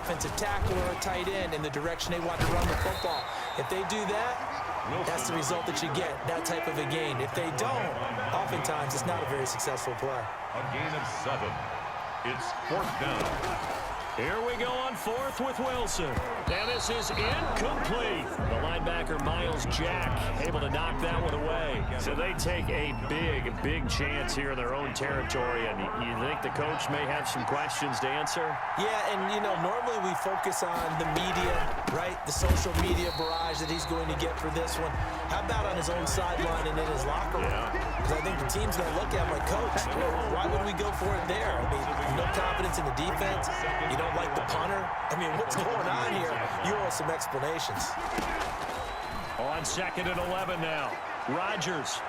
offensive tackle or a tight end in the direction they want to run the football. If they do that, that's the result that you get, that type of a gain. If they don't, oftentimes it's not a very successful play. A gain of 7. It's 4th down. Here we go on 4th with Wilson. And this is incomplete. The linebacker, Miles Jack, able to knock that one away. So they take a big chance here in their own territory. And you think the coach may have some questions to answer? Yeah, and, you know, normally we focus on the media, right? The social media barrage that he's going to get for this one. How about on his own sideline and in his locker room? Because I think the team's going to look at him like, Coach, why would we go for it there? I mean, no confidence in the defense. You don't like the punter? I mean, what's going on here? You owe us some explanations. On 2nd and 11 now. Rodgers.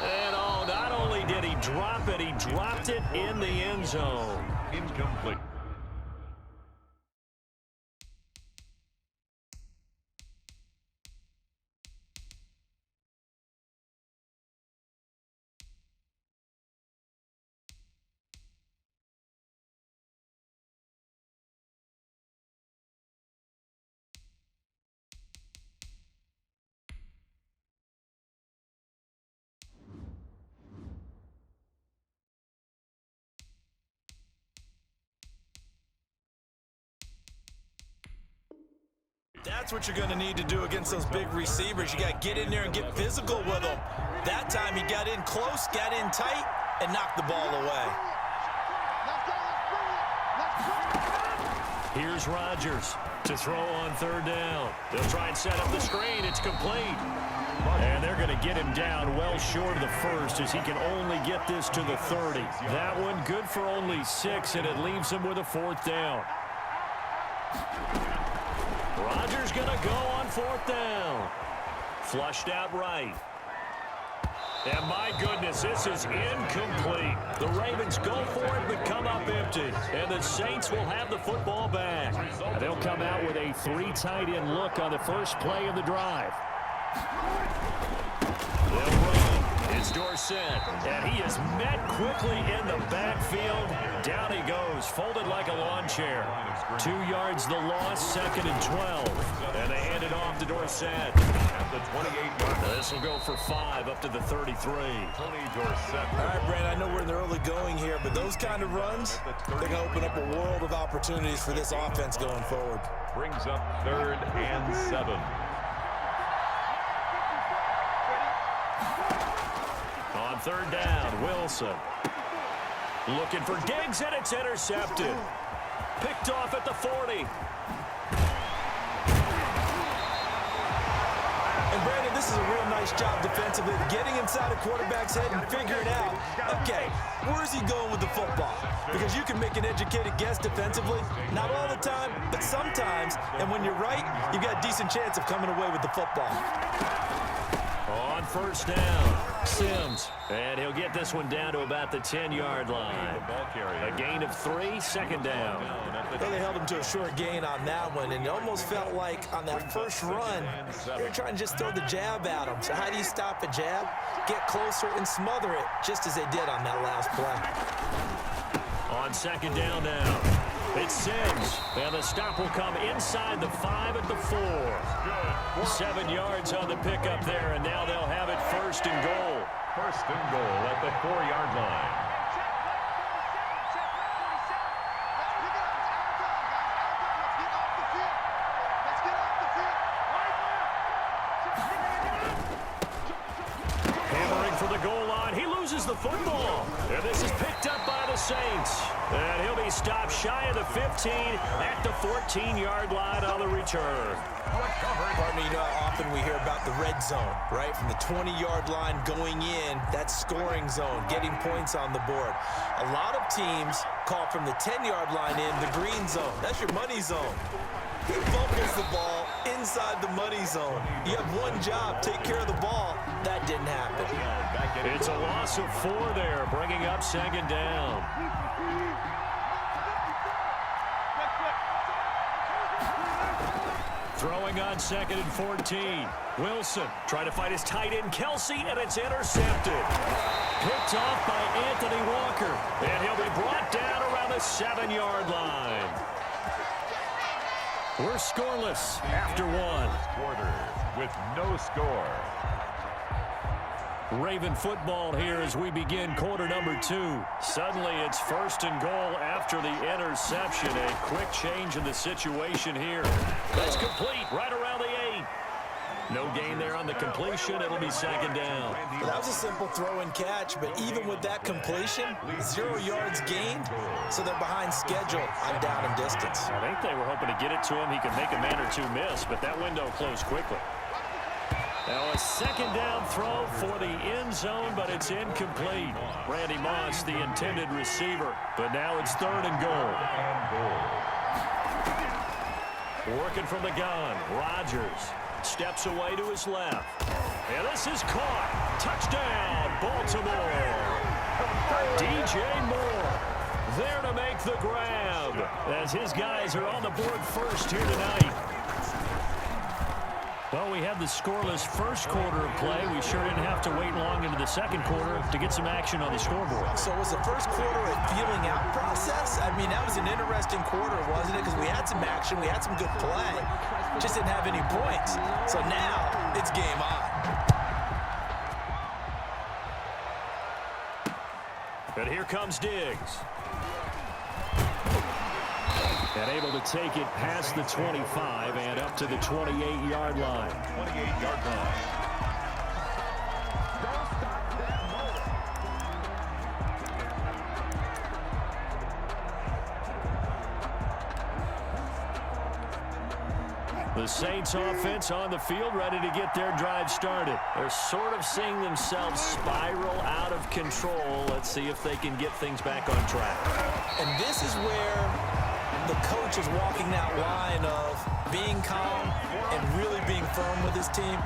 And not only did he drop it, he dropped it in the end zone. Incomplete. That's what you're going to need to do against those big receivers. You got to get in there and get physical with them. That time he got in close, got in tight, and knocked the ball away. Here's Rodgers to throw on 3rd down. They'll try and set up the screen. It's complete. And they're going to get him down well short of the 1st as he can only get this to the 30. That one good for only 6, and it leaves him with a 4th down. Rodgers going to go on 4th down. Flushed out right. And my goodness, this is incomplete. The Ravens go for it but come up empty. And the Saints will have the football back. They'll come out with a 3 tight end look on the first play of the drive. They'll run. It's Dorsett. And he is met quickly in the backfield. Down he goes, folded like a lawn chair. 2 yards the loss, 2nd and 12. And they hand it off to Dorsett. At the 28-yard. This will go for 5 up to the 33. Tony Dorsett. All right, Brandon, I know we're in the early going here, but those kind of runs, they're going to open up a world of opportunities for this offense going forward. Brings up 3rd and 7. On 3rd down, Wilson. Looking for Diggs, and it's intercepted. Picked off at the 40. And, Brandon, this is a real nice job defensively, getting inside a quarterback's head and figuring out, okay, where is he going with the football? Because you can make an educated guess defensively, not all the time, but sometimes, and when you're right, you've got a decent chance of coming away with the football. On 1st down, Sims. And he'll get this one down to about the 10-yard line. A gain of 3, 2nd down. Well, they held him to a short gain on that one, and it almost felt like on that first run, they were trying to just throw the jab at him. So how do you stop a jab? Get closer and smother it, just as they did on that last play. On 2nd down now, it's Sims. And the stop will come inside the 5 at the 4. 7 yards on the pickup there, and now they'll have it 1st and goal. 1st and goal at the 4-yard line. Hammering for the goal line. He loses the football. And this is picked up by the Saints. And he'll be stopped shy of the 15 at the 14-yard line on the return. Pardon me, you know how often we hear about the red zone, right? From the 20-yard line going in, that scoring zone, getting points on the board. A lot of teams call from the 10-yard line in the green zone. That's your money zone. He fumbles the ball inside the money zone. You have one job, take care of the ball. That didn't happen. It's a loss of 4 there, bringing up 2nd down. Throwing on 2nd and 14. Wilson trying to find his tight end, Kelsey, and it's intercepted. Picked off by Anthony Walker. And he'll be brought down around the 7-yard line. We're scoreless after one. Quarter with no score. Raven football here as we begin quarter number 2. Suddenly it's 1st and goal after the interception. A quick change in the situation here. That's complete right around the 8. No gain there on the completion. It'll be 2nd down. That was a simple throw and catch, but even with that completion, 0 yards gained, so they're behind schedule on down and distance. I think they were hoping to get it to him. He could make a man or two miss, but that window closed quickly. Now a 2nd down throw for the end zone, but it's incomplete. Randy Moss, the intended receiver, but now it's 3rd and goal. Working from the gun, Rodgers steps away to his left. And this is caught. Touchdown, Baltimore. DJ Moore there to make the grab as his guys are on the board first here tonight. Well, we had the scoreless first quarter of play. We sure didn't have to wait long into the second quarter to get some action on the scoreboard. So was the first quarter a feeling out process? I mean, that was an interesting quarter, wasn't it? Because we had some action, we had some good play, just didn't have any points. So now it's game on. And here comes Diggs. And able to take it past the 25 and up to the 28-yard line. 28-yard line. The Saints offense on the field, ready to get their drive started. They're sort of seeing themselves spiral out of control. Let's see if they can get things back on track. And this is where the coach is walking that line of being calm and really being firm with his team.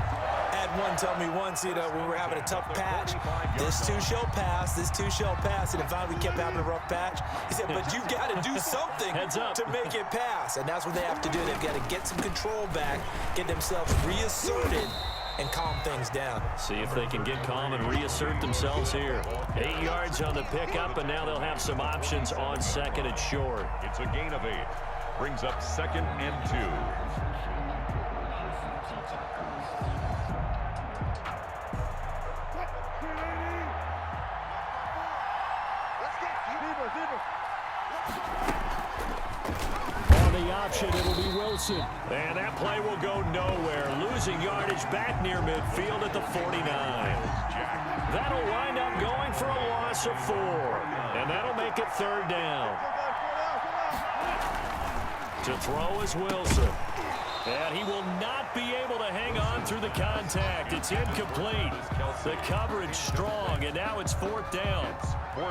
Had one tell me once, we were having a tough patch. This too shall pass, this too shall pass. And if we kept having a rough patch, he said, but you've got to do something to make it pass. And that's what they have to do. They've got to get some control back, get themselves reasserted, and calm things down. See if they can get calm and reassert themselves here. 8 yards on the pickup, and now they'll have some options on 2nd and short. It's a gain of 8. Brings up 2nd and 2. It'll be Wilson. And that play will go nowhere. Losing yardage back near midfield at the 49. That'll wind up going for a loss of 4. And that'll make it 3rd down. To throw is Wilson. And he will not be able to hang on through the contact. It's incomplete. The coverage strong, and now it's 4th down.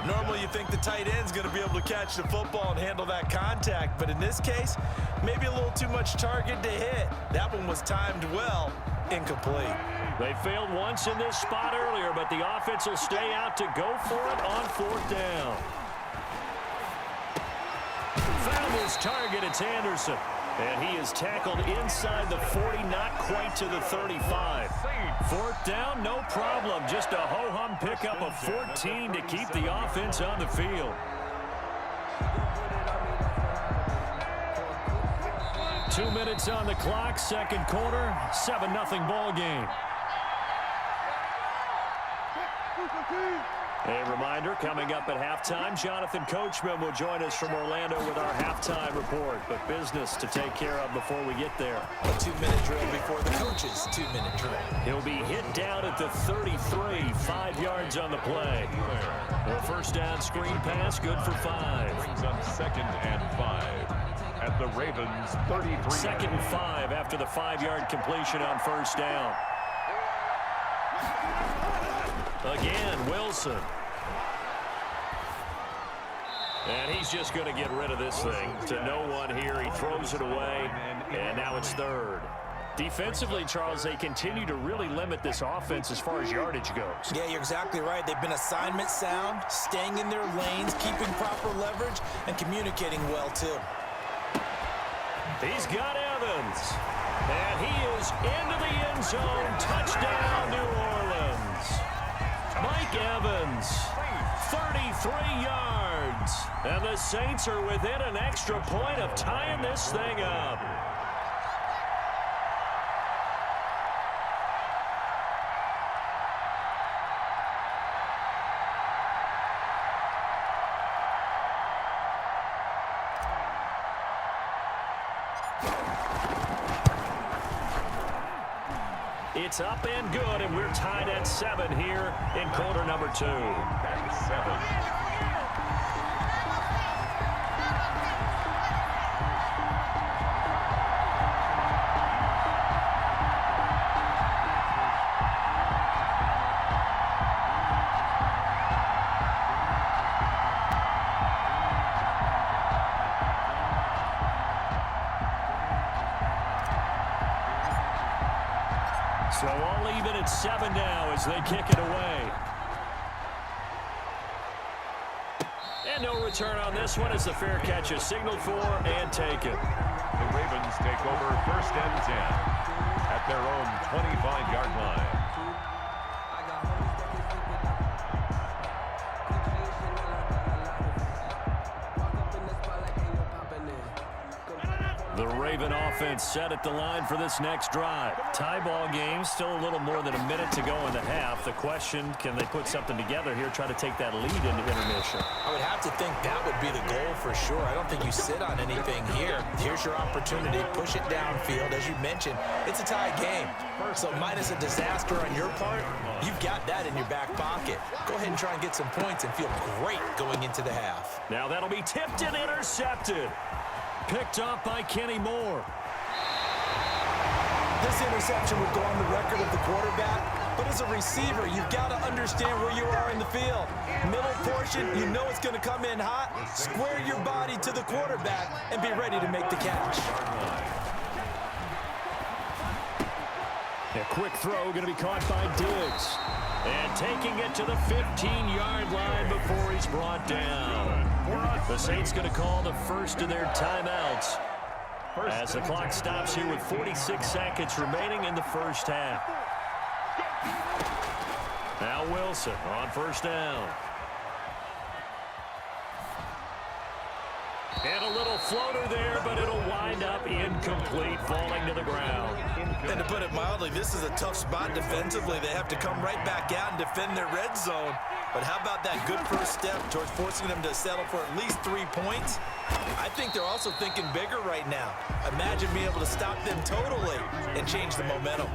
Normally you think the tight end's going to be able to catch the football and handle that contact, but in this case, maybe a little too much target to hit. That one was timed well, incomplete. They failed once in this spot earlier, but the offense will stay out to go for it on 4th down. Found his target, it's Anderson. And he is tackled inside the 40, not quite to the 35. 4th down, no problem. Just a ho-hum pickup of 14 to keep the offense on the field. 2 minutes on the clock, 2nd quarter, 7-0 ball game. A reminder, coming up at halftime, Jonathan Coachman will join us from Orlando with our halftime report. But business to take care of before we get there. A 2-minute drill before the coach's 2-minute drill. He'll be hit down at the 33, 5 yards on the play. The 1st down screen pass, good for 5. Brings up 2nd and 5 at the Ravens' 33. 2nd and 5 after the 5-yard completion on 1st down. Again, Wilson. And he's just going to get rid of this thing to no one here. He throws it away, and now it's 3rd. Defensively, Charles, they continue to really limit this offense as far as yardage goes. Yeah, you're exactly right. They've been assignment sound, staying in their lanes, keeping proper leverage, and communicating well, too. He's got Evans. And he is into the end zone. Touchdown, New Orleans. Mike Evans, 33 yards. And the Saints are within an extra point of tying this thing up. It's up and good, and we're tied at 7 here in quarter number 2. 7. So all even at 7 now as they kick it away. And no return on this one as the fair catch is signaled for and taken. The Ravens take over 1st and 10 at their own 25-yard line. The Raven offense set at the line for this next drive. Tie ball game, still a little more than a minute to go in the half. The question, can they put something together here, try to take that lead into intermission? I would have to think that would be the goal for sure. I don't think you sit on anything here. Here's your opportunity. Push it downfield. As you mentioned, it's a tie game. So minus a disaster on your part, you've got that in your back pocket. Go ahead and try and get some points and feel great going into the half. Now that'll be tipped and intercepted. Picked up by Kenny Moore. This interception would go on the record of the quarterback, but as a receiver, you've got to understand where you are in the field. Middle portion, you know it's going to come in hot. Square your body to the quarterback and be ready to make the catch. A quick throw going to be caught by Diggs. And taking it to the 15-yard line before he's brought down. The Saints going to call the first of their timeouts as the clock stops here with 46 seconds remaining in the first half. Now Wilson on 1st down. And a little floater there, but it'll wind up incomplete, falling to the ground. And to put it mildly, this is a tough spot defensively. They have to come right back out and defend their red zone. But how about that good first step towards forcing them to settle for at least 3 points? I think they're also thinking bigger right now. Imagine being able to stop them totally and change the momentum.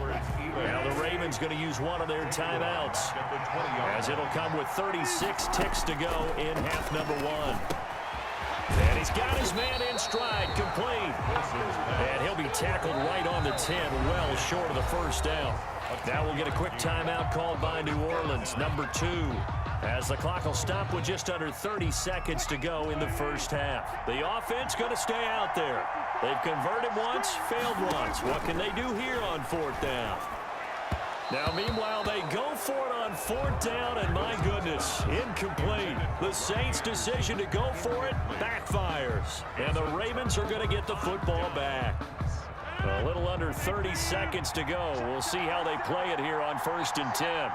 Now the Ravens going to use one of their timeouts as it'll come with 36 ticks to go in half number 1. And he's got his man in stride, complete. And he'll be tackled right on the 10, well short of the first down. Now we'll get a quick timeout called by New Orleans, number 2, as the clock will stop with just under 30 seconds to go in the first half. The offense going to stay out there. They've converted once, failed once. What can they do here on 4th down? Now, meanwhile, they go for it on 4th down, and my goodness, incomplete. The Saints' decision to go for it backfires, and the Ravens are going to get the football back. A little under 30 seconds to go. We'll see how they play it here on 1st and 10.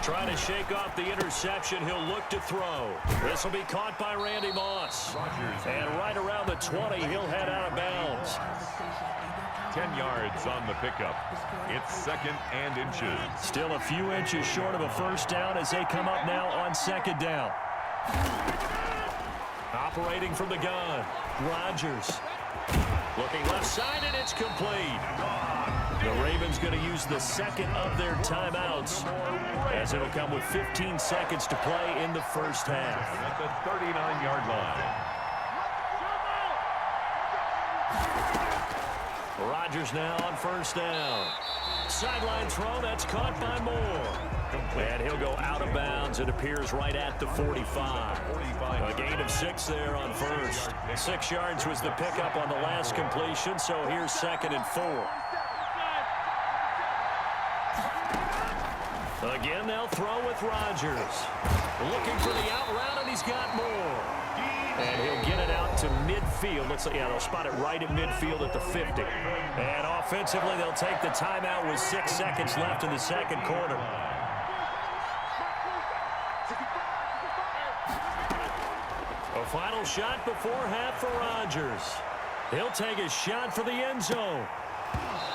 Trying to shake off the interception, he'll look to throw. This will be caught by Randy Moss. And right around the 20, he'll head out of bounds. 10 yards on the pickup. It's 2nd and inches. Still a few inches short of a first down as they come up now on 2nd down. Operating from the gun, Rodgers. Looking left side, and it's complete. The Ravens going to use the 2nd of their timeouts as it'll come with 15 seconds to play in the first half. At the 39-yard line. Rodgers now on 1st down. Sideline throw, that's caught by Moore. And he'll go out of bounds. It appears right at the 45. A gain of 6 there on 1st. 6 yards was the pickup on the last completion, so here's 2nd and 4. Again, they'll throw with Rodgers. Looking for the out route, and he's got Moore. And he'll get it out to midfield. Looks like, yeah, they'll spot it right at midfield at the 50. And offensively, they'll take the timeout with 6 seconds left in the second quarter. A final shot before half for Rodgers. He'll take a shot for the end zone.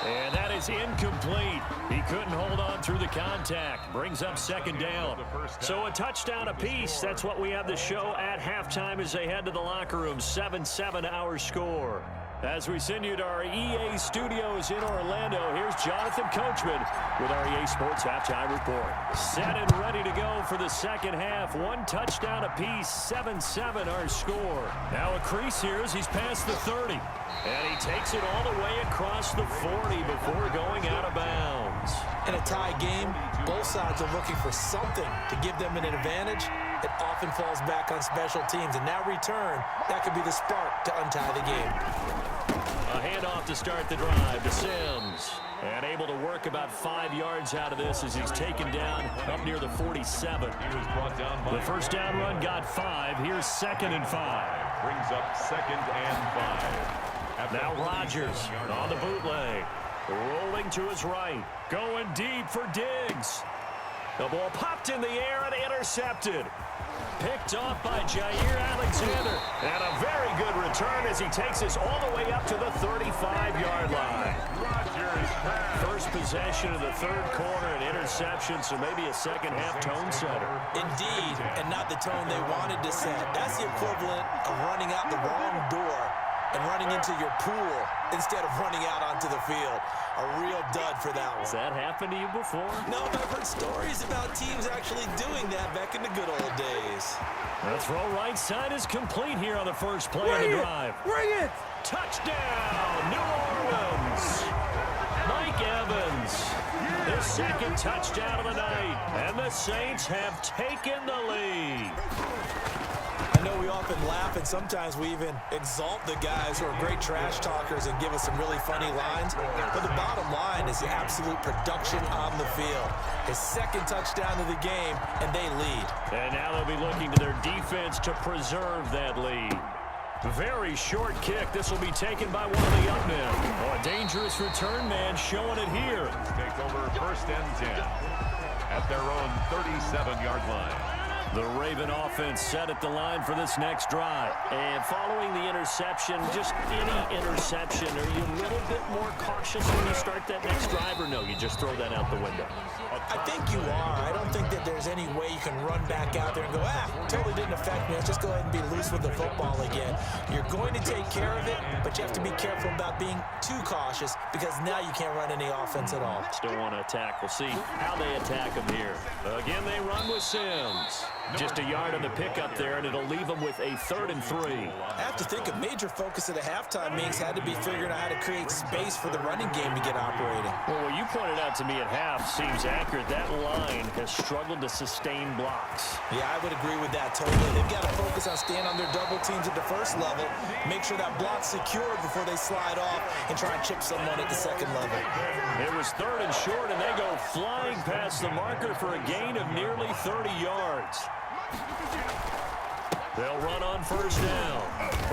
And that is incomplete. He couldn't hold on through the contact. Brings up 2nd down. So a touchdown apiece. That's what we have the show at halftime as they head to the locker room. 7-7 our score. As we send you to our EA studios in Orlando, here's Jonathan Coachman with our EA Sports Halftime Report. Set and ready to go for the second half. One touchdown apiece, 7-7 our score. Now a crease here as he's past the 30. And he takes it all the way across the 40 before going out of bounds. In a tie game, both sides are looking for something to give them an advantage. It often falls back on special teams, and that return, that could be the spark to untie the game. A handoff to start the drive to Sims. And able to work about 5 yards out of this as he's taken down up near the 47. He was brought down by the first down run got 5. Here's 2nd and 5. Brings up 2nd and 5. Now Rodgers on the bootleg. Rolling to his right. Going deep for Diggs. The ball popped in the air and intercepted. Picked off by Jair Alexander. And a very good return as he takes us all the way up to the 35-yard line. First possession of the third quarter, an interception, so maybe a second-half tone setter. Indeed, and not the tone they wanted to set. That's the equivalent of running out the wrong door and running into your pool instead of running out onto the field. A real dud for that one. Has that happened to you before? No, but I've heard stories about teams actually doing that back in the good old days. The throw right side is complete here on the first play of the drive. Bring it! Touchdown, New Orleans! Mike Evans, his second touchdown of the night, and the Saints have taken the lead. I know we often laugh, and sometimes we even exalt the guys who are great trash talkers and give us some really funny lines. But the bottom line is the absolute production on the field. His second touchdown of the game, and they lead. And now they'll be looking to their defense to preserve that lead. Very short kick. This will be taken by one of the young men. Oh, a dangerous return man showing it here. Take over 1st and 10 at their own 37-yard line. The Raven offense set at the line for this next drive. And following the interception, just any interception, are you a little bit more cautious when you start that next drive, or no, you just throw that out the window? I think you are. I don't think that there's any way you can run back out there and go, totally didn't affect me. Let's just go ahead and be loose with the football again. You're going to take care of it, but you have to be careful about being too cautious because now you can't run any offense at all. Still want to attack. We'll see how they attack him here. Again, they run with Sims. Just a yard on the pickup there, and it'll leave them with a 3rd and 3. I have to think a major focus of the halftime meetings had to be figuring out how to create space for the running game to get operating. Well, what you pointed out to me at half seems accurate. That line has struggled to sustain blocks. Yeah, I would agree with that totally. They've got to focus on staying on their double teams at the first level, make sure that block's secured before they slide off and try and chip someone at the second level. It was 3rd and short, and they go flying past the marker for a gain of nearly 30 yards. They'll run on 1st down.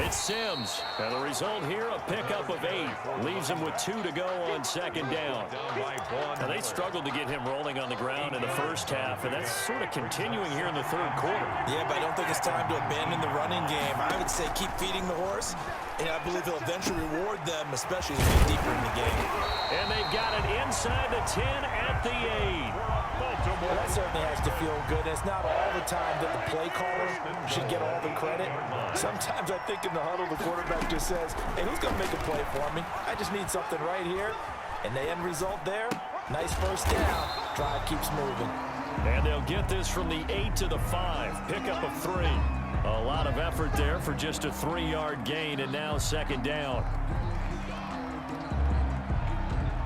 It's Sims. And the result here, a pickup of 8. Leaves him with 2 to go on 2nd down. Now, they struggled to get him rolling on the ground in the first half, and that's sort of continuing here in the 3rd quarter. Yeah, but I don't think it's time to abandon the running game. I would say keep feeding the horse, and I believe he'll eventually reward them, especially as we get deeper in the game. And they've got it inside the 10 at the 8. Well, that certainly has to feel good. It's not all the time that the play caller should get all the credit. Sometimes I think in the huddle, the quarterback just says, hey, who's going to make a play for me? I just need something right here. And the end result there, nice first down. Drive keeps moving. And they'll get this from the 8 to the 5. Pickup of 3. A lot of effort there for just a 3-yard gain, and now 2nd down.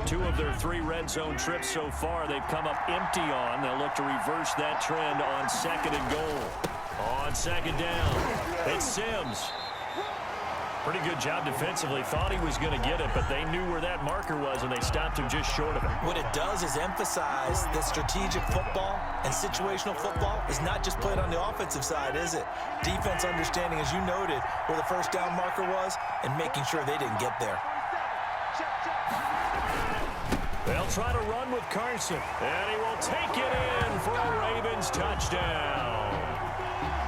2 of their 3 red zone trips so far, they've come up empty on. They'll look to reverse that trend on 2nd and goal. On 2nd down, it's Sims. Pretty good job defensively. Thought he was going to get it, but they knew where that marker was, and they stopped him just short of it. What it does is emphasize that strategic football and situational football is not just played on the offensive side, is it? Defense understanding, as you noted, where the first down marker was and making sure they didn't get there. They'll try to run with Carson, and he will take it in for a Ravens touchdown.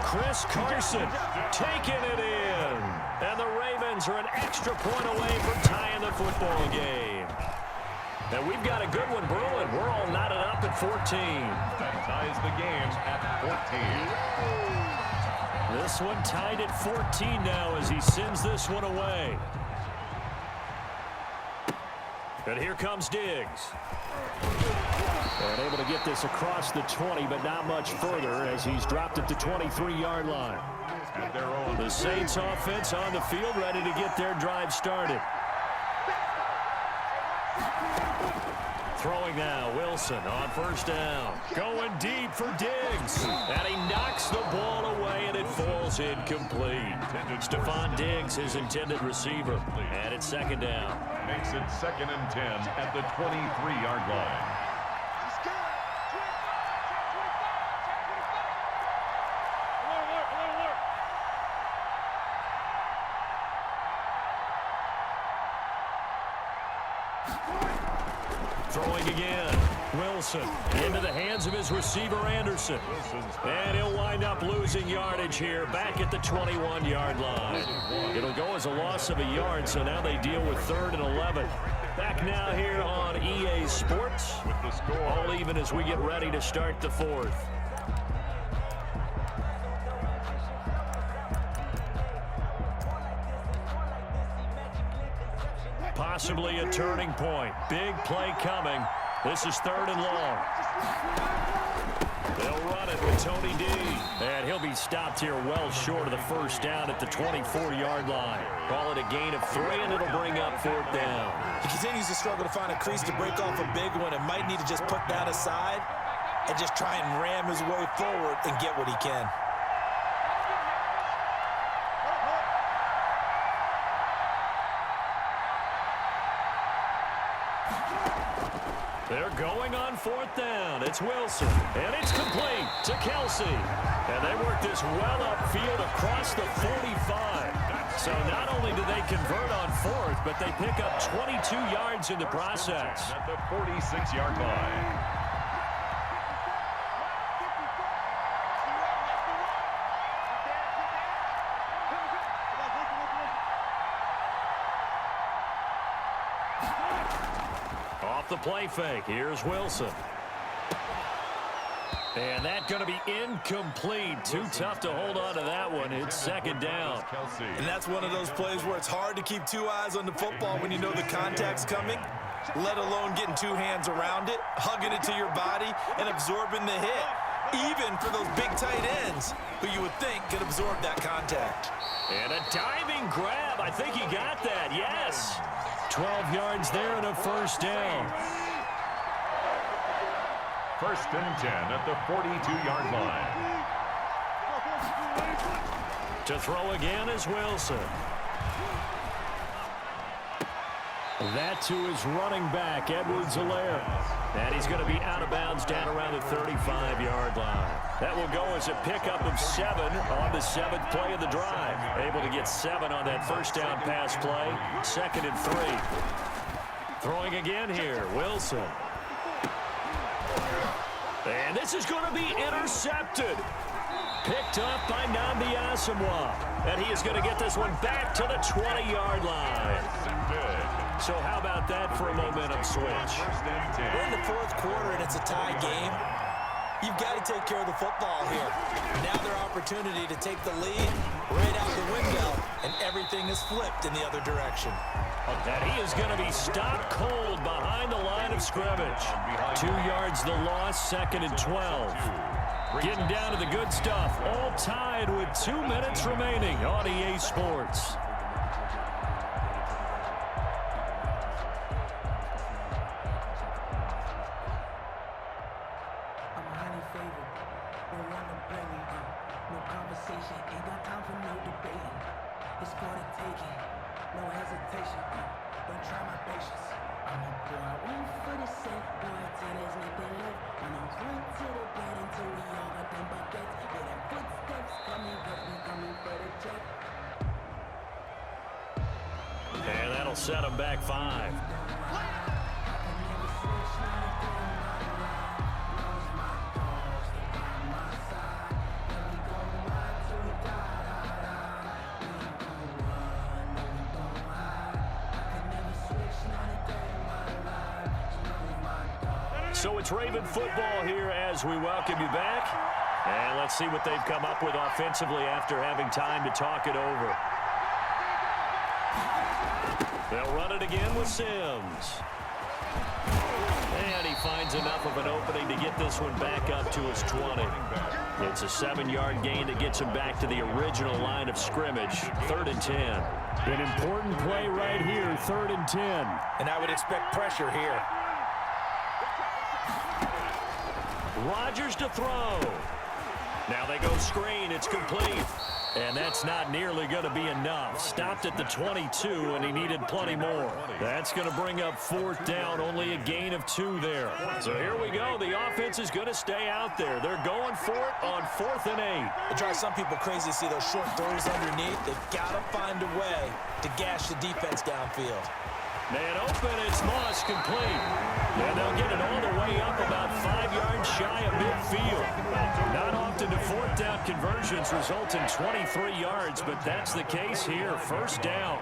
Chris Carson taking it in. And the Ravens are an extra point away from tying the football game. And we've got a good one brewing. We're all knotted up at 14. That ties the game at 14. This one tied at 14 now as he sends this one away. And here comes Diggs. And able to get this across the 20, but not much further as he's dropped it to 23-yard line. At their own. The Saints offense on the field, ready to get their drive started. Throwing now, Wilson on first down. Going deep for Diggs. And he knocks the ball away, and it falls incomplete. Stephon Diggs, his intended receiver. And it's second down. Makes it 2nd and 10 at the 23-yard line. Throwing again. Wilson into the hands of his receiver, Anderson. And he'll wind up losing yardage here back at the 21-yard line. It'll go as a loss of a yard, so now they deal with 3rd and 11. Back now here on EA Sports. With the score. All even as we get ready to start the 4th. Possibly a turning point. Big play coming. This is 3rd and long. They'll run it with Tony D. And he'll be stopped here well short of the first down at the 24-yard line. Call it a gain of 3, and it'll bring up 4th down. He continues to struggle to find a crease to break off a big one and might need to just put that aside and just try and ram his way forward and get what he can. They're going on 4th down. It's Wilson, and it's complete to Kelsey. And they work this well upfield across the 45. So not only do they convert on 4th, but they pick up 22 yards in the process. At the 46-yard line. The play fake. Here's Wilson. And that's going to be incomplete. Too tough to hold on to that one. It's 2nd down. And that's one of those plays where it's hard to keep 2 eyes on the football when you know the contact's coming, let alone getting 2 hands around it, hugging it to your body, and absorbing the hit. Even for those big tight ends who you would think could absorb that contact. And a diving grab. I think he got that. Yes. 12 yards there and a first down. 1st and 10 at the 42-yard line. To throw again is Wilson. That to his running back, Edwards-Helaire. And he's going to be out of bounds down around the 35-yard line. That will go as a pickup of 7 on the 7th play of the drive. Able to get 7 on that first down pass play. 2nd and 3. Throwing again here, Wilson. And this is going to be intercepted. Picked up by Nnamdi Asomugha. And he is going to get this one back to the 20-yard line. So how about that for a momentum switch? We're in the 4th quarter, and it's a tie game. You've got to take care of the football here. Now their opportunity to take the lead right out the window, and everything is flipped in the other direction. And he is going to be stopped cold behind the line of scrimmage. 2 yards the loss, 2nd and 12. Getting down to the good stuff, all tied with 2 minutes remaining on EA Sports. And that'll set them back 5. So it's Raven football here as we welcome you back. And let's see what they've come up with offensively after having time to talk it over. They'll run it again with Sims. And he finds enough of an opening to get this one back up to his 20. It's a 7-yard gain that gets him back to the original line of scrimmage, 3rd and 10. An important play right here, 3rd and 10. And I would expect pressure here. Rodgers to throw. Now they go screen. It's complete. And that's not nearly going to be enough. Stopped at the 22, and he needed plenty more. That's going to bring up 4th down, only a gain of 2 there. So here we go. The offense is going to stay out there. They're going for it on 4th and 8. It drives some people crazy to see those short throws underneath. They've got to find a way to gash the defense downfield. Man open, it's Moss, complete. And they'll get it all the way up about 5 yards shy of midfield. Not often do 4th down conversions result in 23 yards, but that's the case here. 1st down.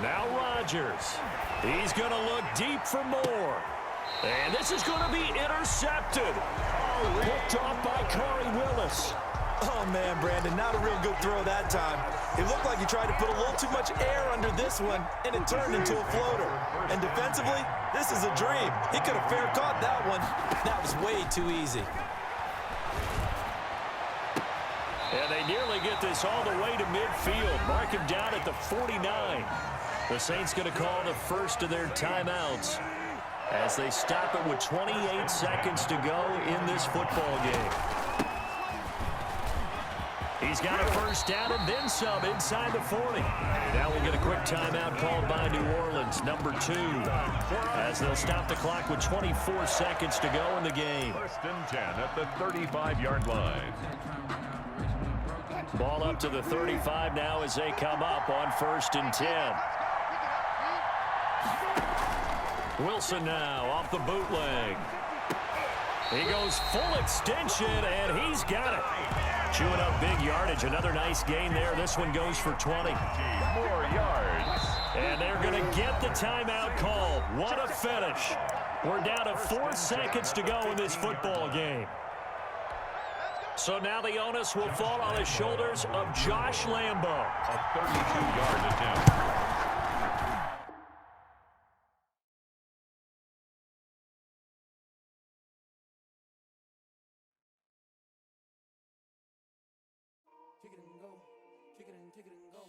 Now Rodgers. He's going to look deep for more. And this is going to be intercepted. Picked off by Corey Willis. Oh, man, Brandon, not a real good throw that time. It looked like he tried to put a little too much air under this one, and it turned into a floater. And defensively, this is a dream. He could have fair caught that one. That was way too easy. And they nearly get this all the way to midfield. Mark him down at the 49. The Saints going to call the first of their timeouts as they stop it with 28 seconds to go in this football game. He's got a 1st down and then some inside the 40. Now we'll get a quick timeout called by New Orleans, number 2, as they'll stop the clock with 24 seconds to go in the game. 1st and 10 at the 35-yard line. Ball up to the 35 now as they come up on 1st and 10. Wilson now off the bootleg. He goes full extension, and he's got it. Chewing up big yardage. Another nice gain there. This one goes for 20. More yards. And they're going to get the timeout called. What a finish. We're down to 4 seconds to go in this football game. So now the onus will fall on the shoulders of Josh Lambo. A 32-yard attempt. Kick it and go.